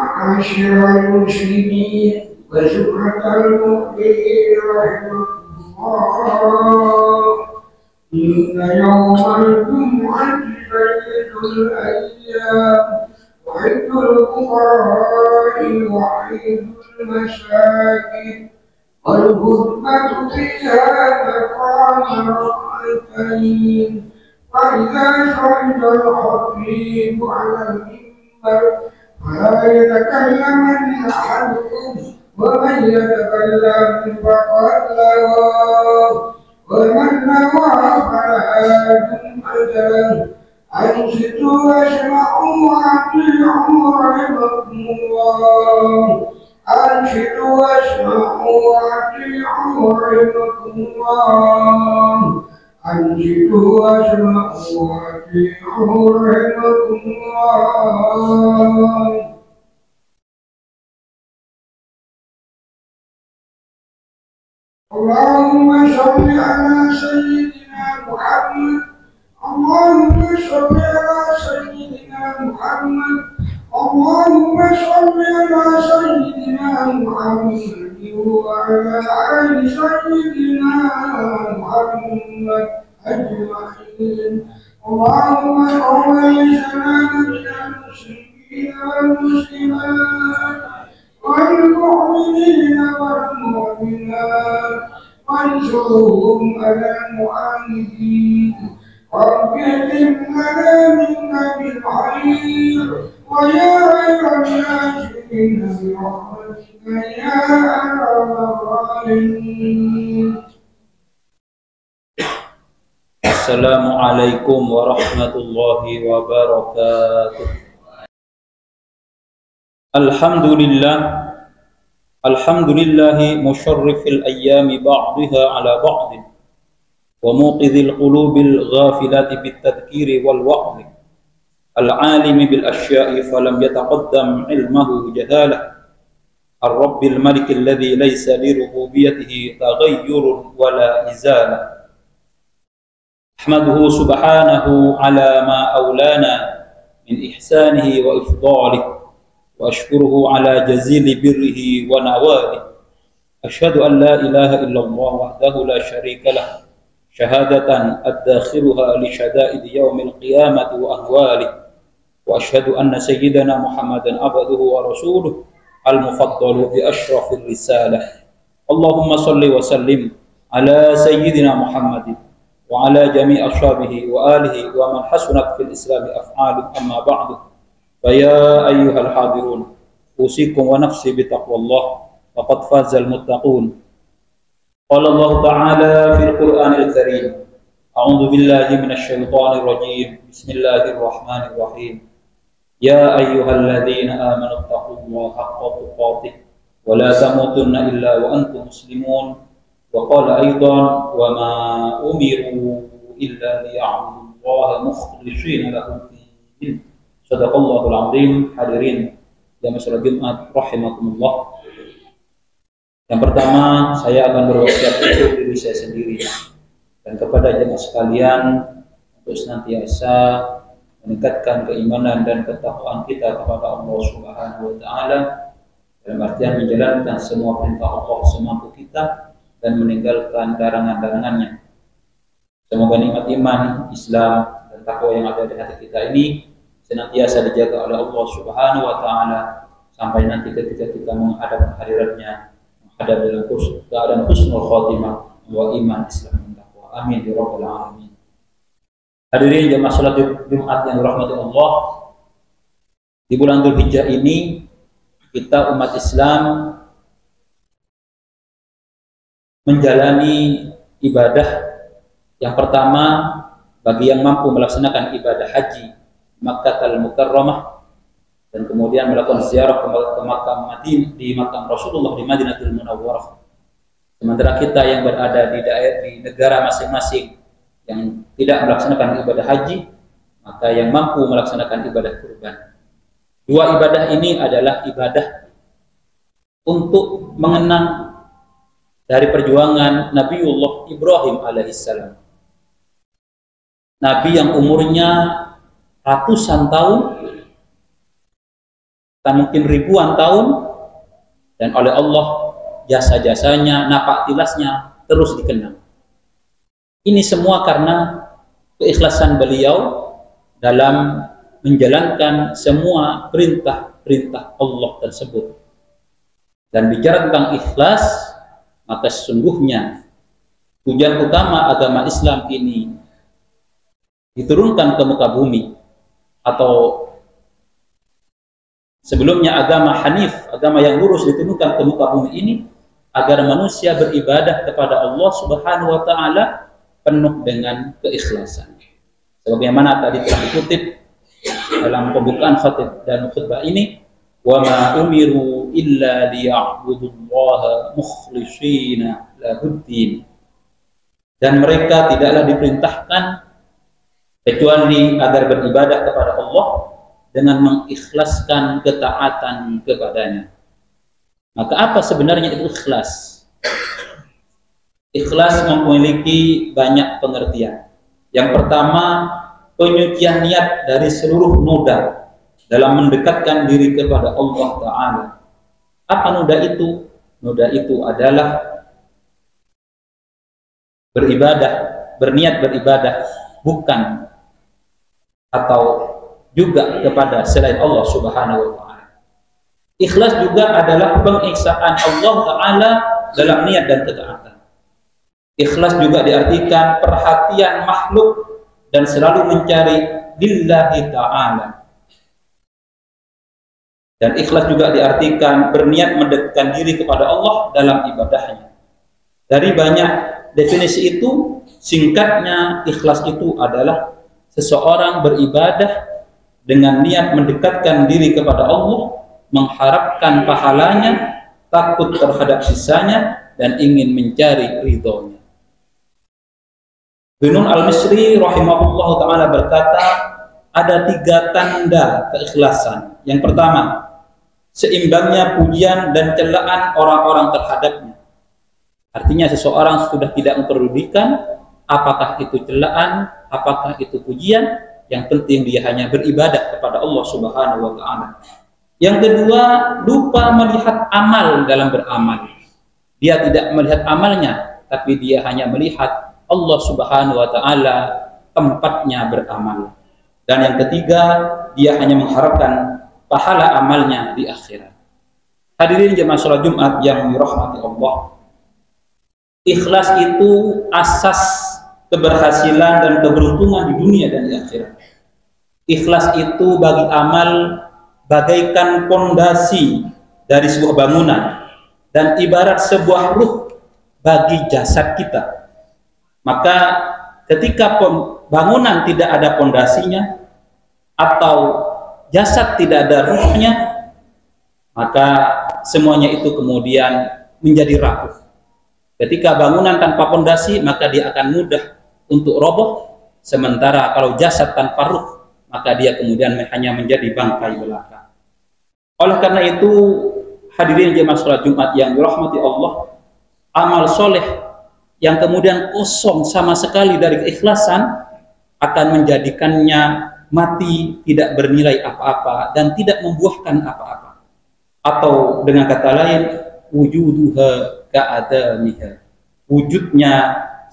معاشر المسلمين وزمرة المؤمنين رحمكم الله، إن يوم الجمعة سيد الأيام وعيد الفقراء وعيد المساكين، والخطبة فيها مقام ركعتين، وإذا صعد الخطيب على المنبر فلا يتكلمن أحدكم، ومن يتكلم فقد لغى، ومن لغى فلا أجرا. أنصتوا واسمعوا وأطيعوا رحمكم الله. أنصتوا واسمعوا وأطيعوا رحمكم الله. أنصتوا واسمعوا وأطيعوا رحمكم الله. اللهم صل على سيدنا محمد. اللهم صل على سيدنا محمد. اللهم صل على سيدنا محمد وعلى آل سيدنا محمد أجمعين. اللهم قوّم سلامة المسلمين والمسلمات والمؤمنين والمؤمنات وانصرهم على المعاندين، رب اهدنا منك بالخير ويا خير الناصرين برحمتك يا أرحم الراحمين. Assalamualaikum warahmatullahi wabarakatuh. Alhamdulillahi musharrifil ayyami ba'daha ala ba'din wa muqidhil qulubil ghafilati bit tadhkiri wal wa'dhi al-alimi bil asya'i falam yataqaddam ilmahu jahalah ar-rabbil malik alladhi laysa li rububiyyatihi taghayyurun wala izalah. Ahmaduhu subhanahu ala ma awlana min ihsanihi wa ifdalihi wa ashkuruhu ala jazili birrihi wa nawalihi. Ashhadu an la ilaha illallah wahdahu la sharika lah syahadatan ad-dakhiruha li syada'id yaumil qiyamati wa ahwalihi. Wa ashhadu anna sayyidana Muhammadan abduhu wa rasuluh al-mufaddalu bi ashrafir risalah. Allahumma salli wa sallim ala sayyidina Muhammadin wa ala jami' ashabihi wa alihi wa man hasunat fil islami af'alu, amma ba'du. Fa ya ayyuhal hadirun usikum wa nafsi bi taqwallah faqad fazal muttaqun. Qala Allah ta'ala fil Qur'anil Karim, a'udzu billahi minasy syaithanir rajim, bismillahirrahmanir rahim. Ya ayyuhalladzina amanu taqullaha haqqa tuqatih wa la tamutunna illa wa antum muslimun. Wa qala aidan wa ma umiru illa liya'budullaha mukhlishina lahu din. Shadaqallahul azim. Hadirin jamaah salat Jumat rahimakumullah. Yang pertama, saya akan berwasiat untuk diri saya sendiri dan kepada jemaah sekalian untuk senantiasa meningkatkan keimanan dan ketakwaan kita kepada Allah Subhanahu wa taala, dalam artian menjalankan semua perintah Allah semampu kita dan meninggalkan larangan-larangannya. Semoga nikmat iman, Islam, dan takwa yang ada di hati kita ini senantiasa dijaga oleh Allah Subhanahu wa taala sampai nanti ketika kita menghadap hadiratnya, menghadap dalam keadaan husnul khotimah wa iman, Islam, dan takwa. Amin ya rabbal alamin. Hadirin jemaah salat Jumat yang dirahmati Allah, di bulan Dzulhijjah ini kita umat Islam menjalani ibadah yang pertama bagi yang mampu melaksanakan ibadah haji Makkah al-Mukarramah dan kemudian melakukan ziarah ke makam Madinah, di makam Rasulullah di Madinatul Munawwarah. Sementara kita yang berada di daerah di negara masing-masing yang tidak melaksanakan ibadah haji, maka yang mampu melaksanakan ibadah kurban. Dua ibadah ini adalah ibadah untuk mengenang dari perjuangan Nabiullah Ibrahim alaihissalam, Nabi yang umurnya ratusan tahun, mungkin ribuan tahun, dan oleh Allah jasa-jasanya, napak tilasnya terus dikenang. Ini semua karena keikhlasan beliau dalam menjalankan semua perintah-perintah Allah tersebut. Dan bicara tentang ikhlas, maka sesungguhnya tujuan utama agama Islam ini diturunkan ke muka bumi, atau sebelumnya agama Hanif, agama yang lurus, diturunkan ke muka bumi ini agar manusia beribadah kepada Allah Subhanahu wa taala penuh dengan keikhlasan. Sebagaimana tadi telah dikutip dalam pembukaan khatib dan khutbah ini, wa ma umiru illa liya'budullaha mukhlishina lahuddin. Dan mereka tidaklah diperintahkan kecuali agar beribadah kepada Allah dengan mengikhlaskan ketaatan kepadanya. Maka apa sebenarnya itu ikhlas? Ikhlas memiliki banyak pengertian. Yang pertama, penyucian niat dari seluruh noda dalam mendekatkan diri kepada Allah Ta'ala. Apa noda itu? Noda itu adalah beribadah, berniat beribadah bukan atau juga kepada selain Allah Subhanahu wa taala. Ikhlas juga adalah pengeksaan Allah Ta'ala dalam niat dan ketaatan. Ikhlas juga diartikan perhatian makhluk dan selalu mencari lillahi ta'ala. Dan ikhlas juga diartikan berniat mendekatkan diri kepada Allah dalam ibadahnya. Dari banyak definisi itu, singkatnya ikhlas itu adalah seseorang beribadah dengan niat mendekatkan diri kepada Allah, mengharapkan pahalanya, takut terhadap sisanya, dan ingin mencari ridhonya. Ibnu Al-Misri rahimahullah ta'ala berkata, ada 3 tanda keikhlasan. Yang pertama, seimbangnya pujian dan celaan orang-orang terhadapnya. Artinya seseorang sudah tidak memperdulikan apakah itu celaan, apakah itu pujian, yang penting dia hanya beribadah kepada Allah Subhanahu wa taala. Yang kedua, lupa melihat amal dalam beramal. Dia tidak melihat amalnya, tapi dia hanya melihat Allah Subhanahu wa taala tempatnya beramal. Dan yang ketiga, dia hanya mengharapkan pahala amalnya di akhirat. Hadirin jemaah salat Jumat yang dirahmati Allah, ikhlas itu asas keberhasilan dan keberuntungan di dunia dan di akhirat. Ikhlas itu bagi amal bagaikan pondasi dari sebuah bangunan dan ibarat sebuah ruh bagi jasad kita. Maka ketika bangunan tidak ada pondasinya atau jasad tidak ada ruhnya, maka semuanya itu kemudian menjadi rapuh. Ketika bangunan tanpa pondasi, maka dia akan mudah untuk roboh. Sementara kalau jasad tanpa ruh, maka dia kemudian hanya menjadi bangkai belaka. Oleh karena itu, hadirin jemaah salat Jumat yang dirahmati Allah, amal soleh yang kemudian kosong sama sekali dari keikhlasan akan menjadikannya mati, tidak bernilai apa-apa dan tidak membuahkan apa-apa. Atau dengan kata lain, wujuduha ka'adamiha, wujudnya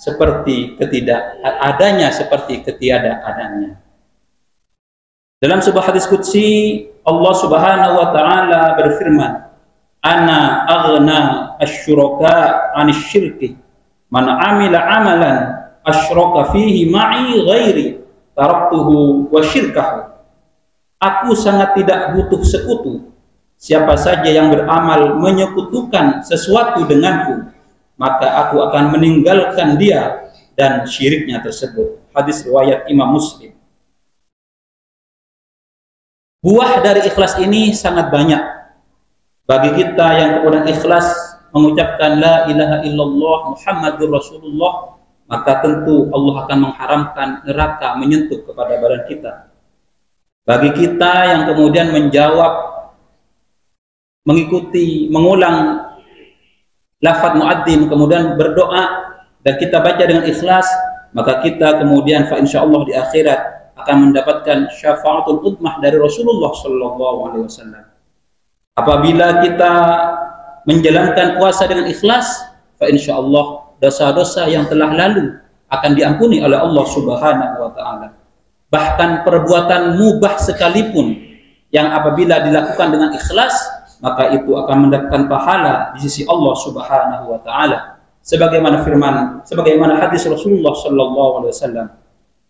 seperti ketidakadanya, seperti ketiadaadanya. Dalam sebuah hadis qudsi, Allah Subhanahu wa taala berfirman, ana aghna asyuraka 'anil syirki man amila amalan asyraka fihi ma'i ghairi taraktuhu wa syirkahu. Aku sangat tidak butuh sekutu. Siapa saja yang beramal menyekutukan sesuatu denganku, maka aku akan meninggalkan dia dan syiriknya tersebut. Hadis riwayat Imam Muslim. Buah dari ikhlas ini sangat banyak. Bagi kita yang kemudian ikhlas mengucapkan la ilaha illallah Muhammadur Rasulullah, maka tentu Allah akan mengharamkan neraka menyentuh kepada badan kita. Bagi kita yang kemudian menjawab, mengikuti, mengulang lafaz muadzin, kemudian berdoa dan kita baca dengan ikhlas, maka kita kemudian fa insyaallah di akhirat akan mendapatkan syafaatul udmah dari Rasulullah sallallahu alaihi wasallam. Apabila kita menjalankan puasa dengan ikhlas, fa insyaallah dosa-dosa yang telah lalu akan diampuni oleh Allah Subhanahu wa taala. Bahkan perbuatan mubah sekalipun yang apabila dilakukan dengan ikhlas, maka itu akan mendapatkan pahala di sisi Allah Subhanahu wa taala. Sebagaimana hadis Rasulullah sallallahu alaihi wasallam,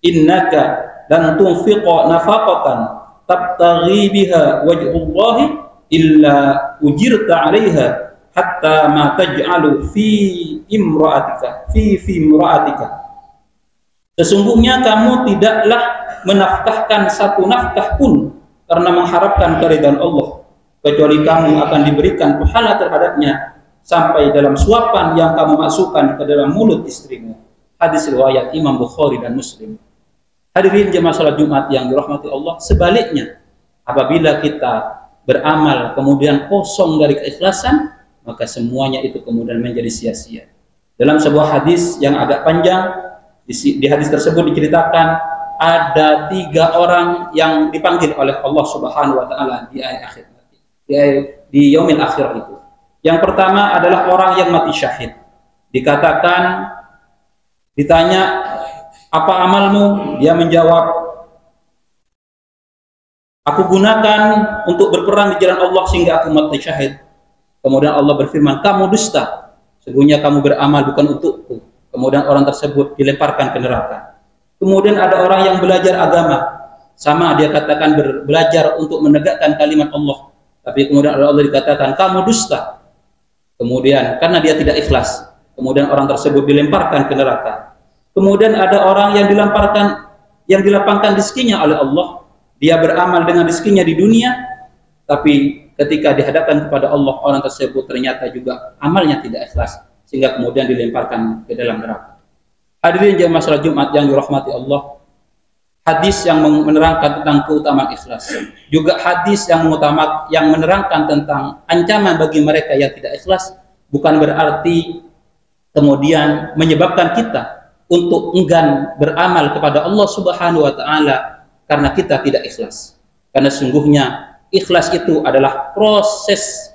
"Innaka lan tunfiqa nafaqatan tabtaghi biha wajhullahi illa ujirta 'alaiha hatta ma taj'alu fi imra'atika." Sesungguhnya kamu tidaklah menafkahkan satu nafkah pun karena mengharapkan keridhaan Allah, kecuali kamu akan diberikan pahala terhadapnya sampai dalam suapan yang kamu masukkan ke dalam mulut istrimu. Hadis riwayat Imam Bukhari dan Muslim. Hadirin jemaah salat Jumat yang dirahmati Allah, sebaliknya apabila kita beramal kemudian kosong dari keikhlasan, maka semuanya itu kemudian menjadi sia-sia. Dalam sebuah hadis yang agak panjang, di hadis tersebut diceritakan ada 3 orang yang dipanggil oleh Allah Subhanahu wa taala di akhir nanti, di yaumil akhir itu. Yang pertama adalah orang yang mati syahid. Dikatakan, ditanya, apa amalmu? Dia menjawab, aku gunakan untuk berperang di jalan Allah sehingga aku mati syahid. Kemudian Allah berfirman, kamu dusta, sesungguhnya kamu beramal bukan untukku. Kemudian orang tersebut dilemparkan ke neraka. Kemudian ada orang yang belajar agama, sama dia katakan belajar untuk menegakkan kalimat Allah, tapi kemudian Allah dikatakan kamu dusta. Kemudian karena dia tidak ikhlas, kemudian orang tersebut dilemparkan ke neraka. Kemudian ada orang yang dilapangkan rezekinya oleh Allah. Dia beramal dengan rezekinya di dunia, tapi ketika dihadapkan kepada Allah, orang tersebut ternyata juga amalnya tidak ikhlas, sehingga kemudian dilemparkan ke dalam neraka. Hadirin jemaah salat Jumat yang dirahmati Allah, hadis yang menerangkan tentang keutamaan ikhlas, juga hadis yang menerangkan tentang ancaman bagi mereka yang tidak ikhlas, bukan berarti kemudian menyebabkan kita untuk enggan beramal kepada Allah Subhanahu wa taala karena kita tidak ikhlas. Karena sungguhnya ikhlas itu adalah proses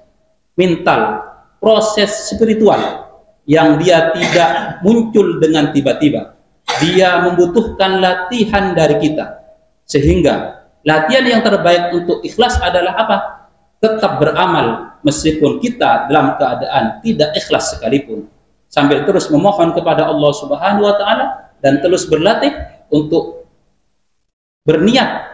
mental, proses spiritual yang dia tidak muncul dengan tiba-tiba. Dia membutuhkan latihan dari kita, sehingga latihan yang terbaik untuk ikhlas adalah apa? Tetap beramal meskipun kita dalam keadaan tidak ikhlas sekalipun, sambil terus memohon kepada Allah Subhanahu wa taala dan terus berlatih untuk berniat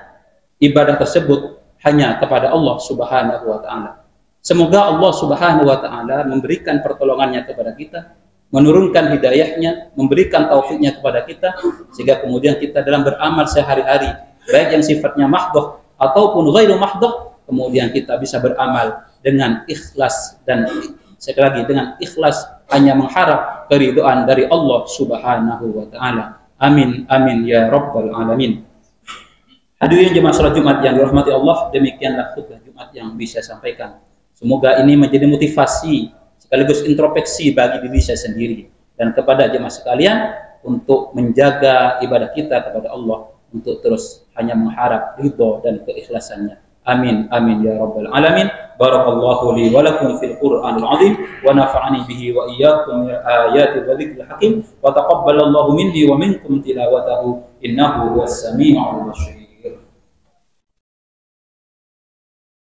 ibadah tersebut hanya kepada Allah Subhanahu wa taala. Semoga Allah Subhanahu wa taala memberikan pertolongannya kepada kita, menurunkan hidayahnya, memberikan taufiknya kepada kita, sehingga kemudian kita dalam beramal sehari-hari, baik yang sifatnya mahdhah ataupun ghairu mahdhah, kemudian kita bisa beramal dengan ikhlas, dan sekali lagi dengan ikhlas hanya mengharap keridhaan dari Allah Subhanahu wa taala. Amin amin ya rabbal alamin. Hadirin jemaah salat Jumat yang dirahmati Allah, demikianlah khutbah Jumat yang bisa saya sampaikan. Semoga ini menjadi motivasi sekaligus introspeksi bagi diri saya sendiri dan kepada jemaah sekalian untuk menjaga ibadah kita kepada Allah, untuk terus hanya mengharap ridho dan keikhlasannya. Amin amin ya rabbal alamin. Barakallahu li wa lakum fil Qur'anil azim wa nafa'ani bihi wa iyyakum min ayati wa dzikril hakim wa taqabbalallahu minni wa minkum tilawatahu innahu huwas sami'ul basir.